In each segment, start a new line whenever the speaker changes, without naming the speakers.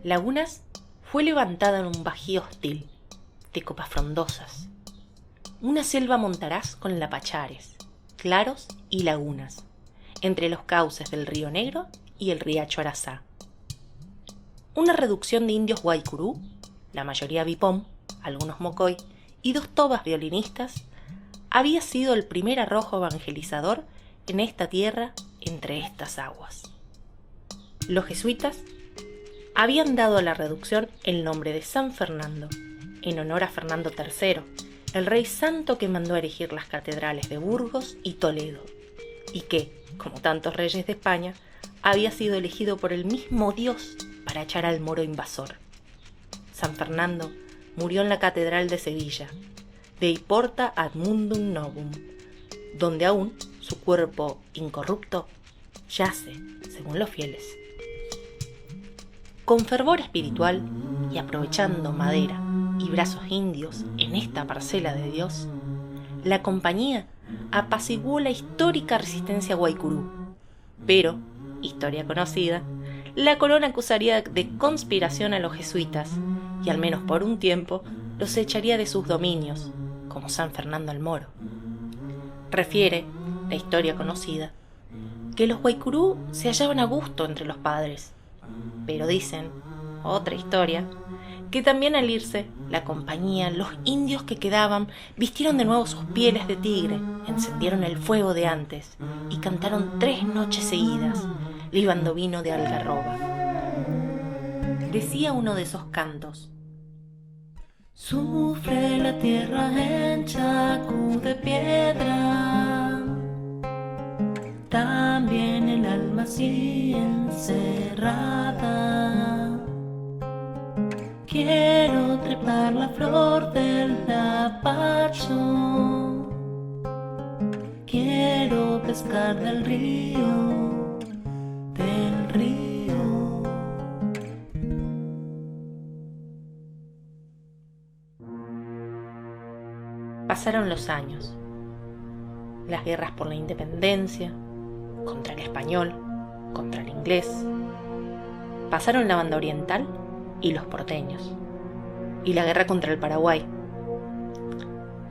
Lagunas fue levantada en un bajío hostil, de copas frondosas. Una selva montaraz con lapachares, claros y lagunas, entre los cauces del río Negro y el riacho Arazá. Una reducción de indios guaycurú, la mayoría bipón, algunos mocoy y 2 tobas violinistas, había sido el primer arrojo evangelizador en esta tierra entre estas aguas. Los jesuitas habían dado a la reducción el nombre de San Fernando, en honor a Fernando III, el rey santo que mandó erigir las catedrales de Burgos y Toledo, y que, como tantos reyes de España, había sido elegido por el mismo Dios para echar al moro invasor. San Fernando murió en la catedral de Sevilla, Dei porta ad mundum novum, donde aún su cuerpo incorrupto yace, según los fieles. Con fervor espiritual y aprovechando madera y brazos indios en esta parcela de Dios, la compañía apaciguó la histórica resistencia guaycurú, pero, historia conocida, la corona acusaría de conspiración a los jesuitas y al menos por un tiempo los echaría de sus dominios, como San Fernando el Moro. Refiere la historia conocida que los guaycurú se hallaban a gusto entre los padres, pero dicen, otra historia, que también al irse la compañía, los indios que quedaban vistieron de nuevo sus pieles de tigre, encendieron el fuego de antes y cantaron 3 noches seguidas, libando vino de algarroba. Decía uno de esos cantos:
sufre la tierra en chacu de piedra, también el alma así encerrada. Quiero trepar la flor del lapacho, quiero pescar del río, del río.
Pasaron los años, las guerras por la independencia, contra el español, contra el inglés. Pasaron la banda oriental y los porteños, y la guerra contra el Paraguay.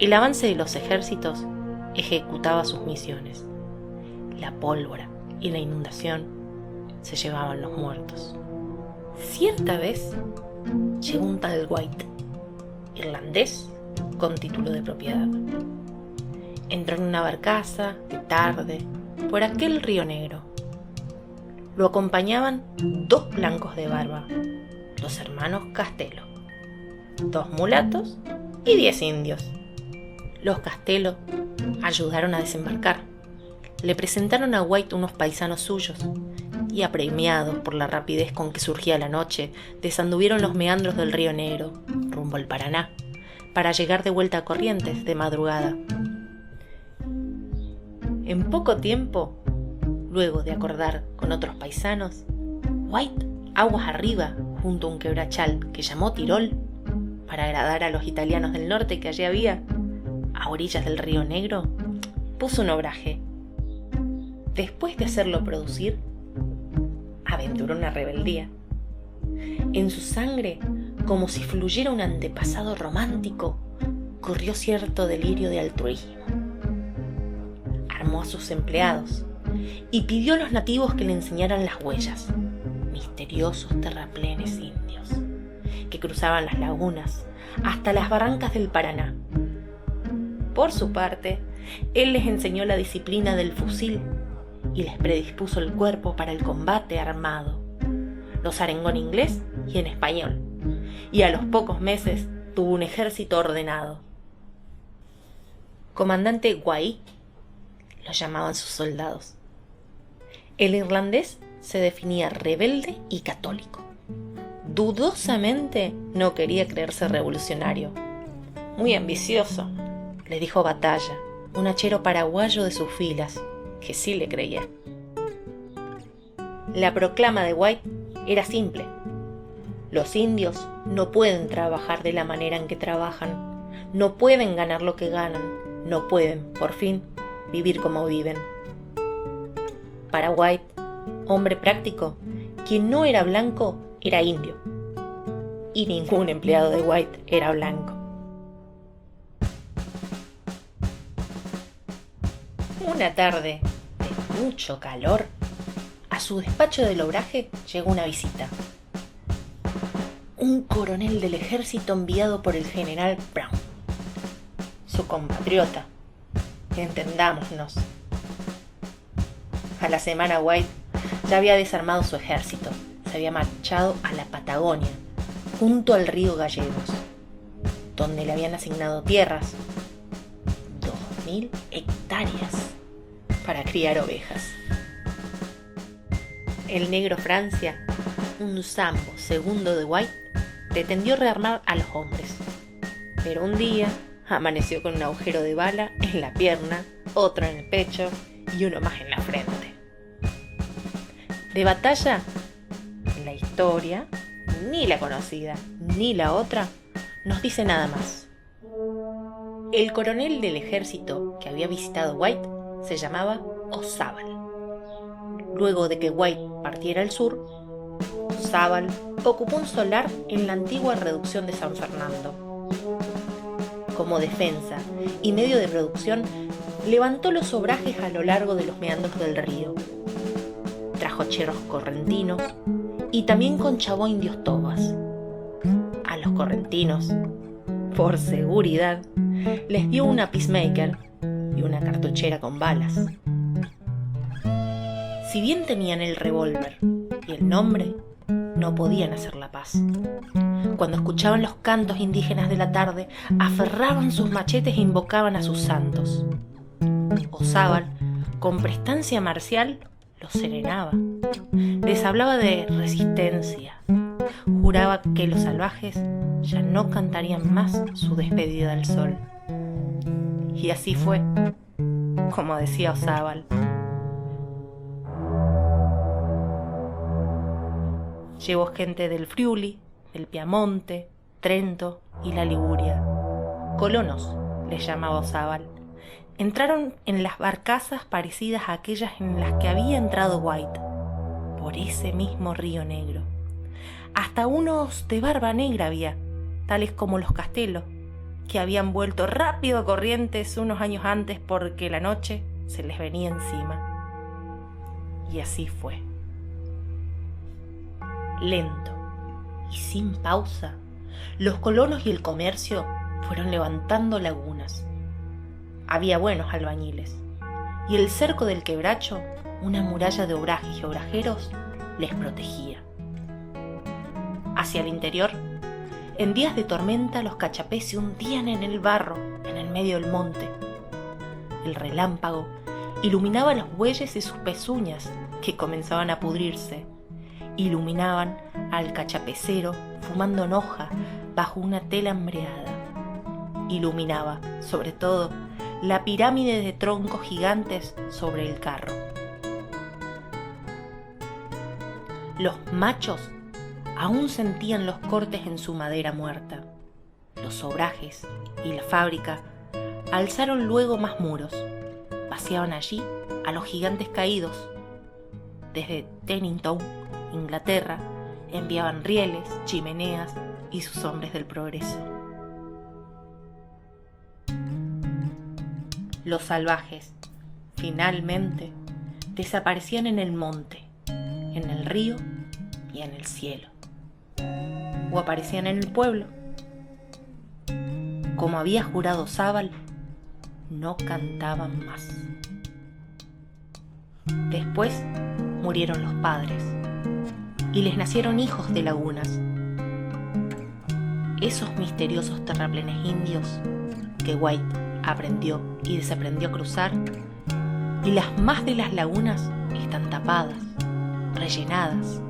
El avance de los ejércitos ejecutaba sus misiones. La pólvora y la inundación se llevaban los muertos. Cierta vez llegó un tal White, irlandés con título de propiedad. Entró en una barcaza de tarde por aquel río Negro. Lo acompañaban 2 blancos de barba, los hermanos Castelo, 2 mulatos y 10 indios. Los Castelo ayudaron a desembarcar. Le presentaron a White unos paisanos suyos y, apremiados por la rapidez con que surgía la noche, desanduvieron los meandros del río Negro rumbo al Paraná para llegar de vuelta a Corrientes de madrugada. En poco tiempo, luego de acordar con otros paisanos, White, aguas arriba, junto a un quebrachal que llamó Tirol, para agradar a los italianos del norte que allí había, a orillas del río Negro, puso un obraje. Después de hacerlo producir, aventuró una rebeldía. En su sangre, como si fluyera un antepasado romántico, corrió cierto delirio de altruismo. Armó a sus empleados y pidió a los nativos que le enseñaran las huellas, misteriosos terraplenes indios, que cruzaban las lagunas hasta las barrancas del Paraná. Por su parte, él les enseñó la disciplina del fusil y les predispuso el cuerpo para el combate armado. Los arengó en inglés y en español, y a los pocos meses tuvo un ejército ordenado. Comandante Guay lo llamaban sus soldados. El irlandés se definía rebelde y católico. Dudosamente no quería creerse revolucionario. Muy ambicioso, le dijo Batalla, un hachero paraguayo de sus filas, que sí le creía. La proclama de White era simple: los indios no pueden trabajar de la manera en que trabajan, no pueden ganar lo que ganan, no pueden, por fin, vivir como viven. Para White, hombre práctico, quien no era blanco era indio, y ningún empleado de White era blanco. Una tarde de mucho calor, a su despacho del obraje llegó una visita. Un coronel del ejército enviado por el general Brown, su compatriota, entendámonos. A la semana White ya había desarmado su ejército, se había marchado a la Patagonia, junto al río Gallegos, donde le habían asignado tierras, 2000 hectáreas, para criar ovejas. El negro Francia, un sambo segundo de White, pretendió rearmar a los hombres, pero un día amaneció con un agujero de bala en la pierna, otro en el pecho y uno más en la frente. De batalla, la historia, ni la conocida ni la otra, nos dice nada más. El coronel del ejército que había visitado White se llamaba O'Zábal. Luego de que White partiera al sur, O'Zábal ocupó un solar en la antigua reducción de San Fernando. Como defensa y medio de producción, levantó los obrajes a lo largo de los meandros del río. Trajo cheros correntinos y también conchabó indios tobas. A los correntinos, por seguridad, les dio una peacemaker y una cartuchera con balas. Si bien tenían el revólver y el nombre, no podían hacer la paz. Cuando escuchaban los cantos indígenas de la tarde, aferraban sus machetes e invocaban a sus santos. O'Zábal, con prestancia marcial, los serenaba. Les hablaba de resistencia. Juraba que los salvajes ya no cantarían más su despedida al sol. Y así fue, como decía O'Zábal. Llevó gente del Friuli, del Piamonte, Trento y la Liguria. Colonos, les llamaba O'Zábal. Entraron en las barcazas parecidas a aquellas en las que había entrado White, por ese mismo río negro. Hasta unos de barba negra había, tales como los Castelos, que habían vuelto rápido a Corrientes unos años antes porque la noche se les venía encima. Y así fue. Lento y sin pausa, los colonos y el comercio fueron levantando lagunas. Había buenos albañiles, y el cerco del quebracho, una muralla de obrajes y obrajeros, les protegía. Hacia el interior, en días de tormenta los cachapés se hundían en el barro, en el medio del monte. El relámpago iluminaba los bueyes y sus pezuñas, que comenzaban a pudrirse. Iluminaban al cachapecero fumando en hoja bajo una tela hambreada. Iluminaba, sobre todo, la pirámide de troncos gigantes sobre el carro. Los machos aún sentían los cortes en su madera muerta. Los obrajes y la fábrica alzaron luego más muros. Paseaban allí a los gigantes caídos. Desde Tennington, Inglaterra, enviaban rieles, chimeneas y sus hombres del progreso. Los salvajes, finalmente, desaparecían en el monte, en el río y en el cielo. O aparecían en el pueblo. Como había jurado O'Zábal, no cantaban más. Después murieron los padres y les nacieron hijos de lagunas. Esos misteriosos terraplenes indios que White aprendió y desaprendió a cruzar, y las más de las lagunas están tapadas, rellenadas,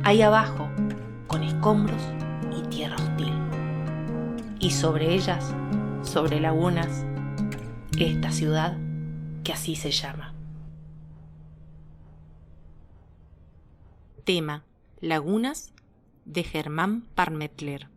ahí abajo, con escombros y tierra hostil. Y sobre ellas, sobre lagunas, esta ciudad que así se llama. Tema: Lagunas, de Germán Parmetler.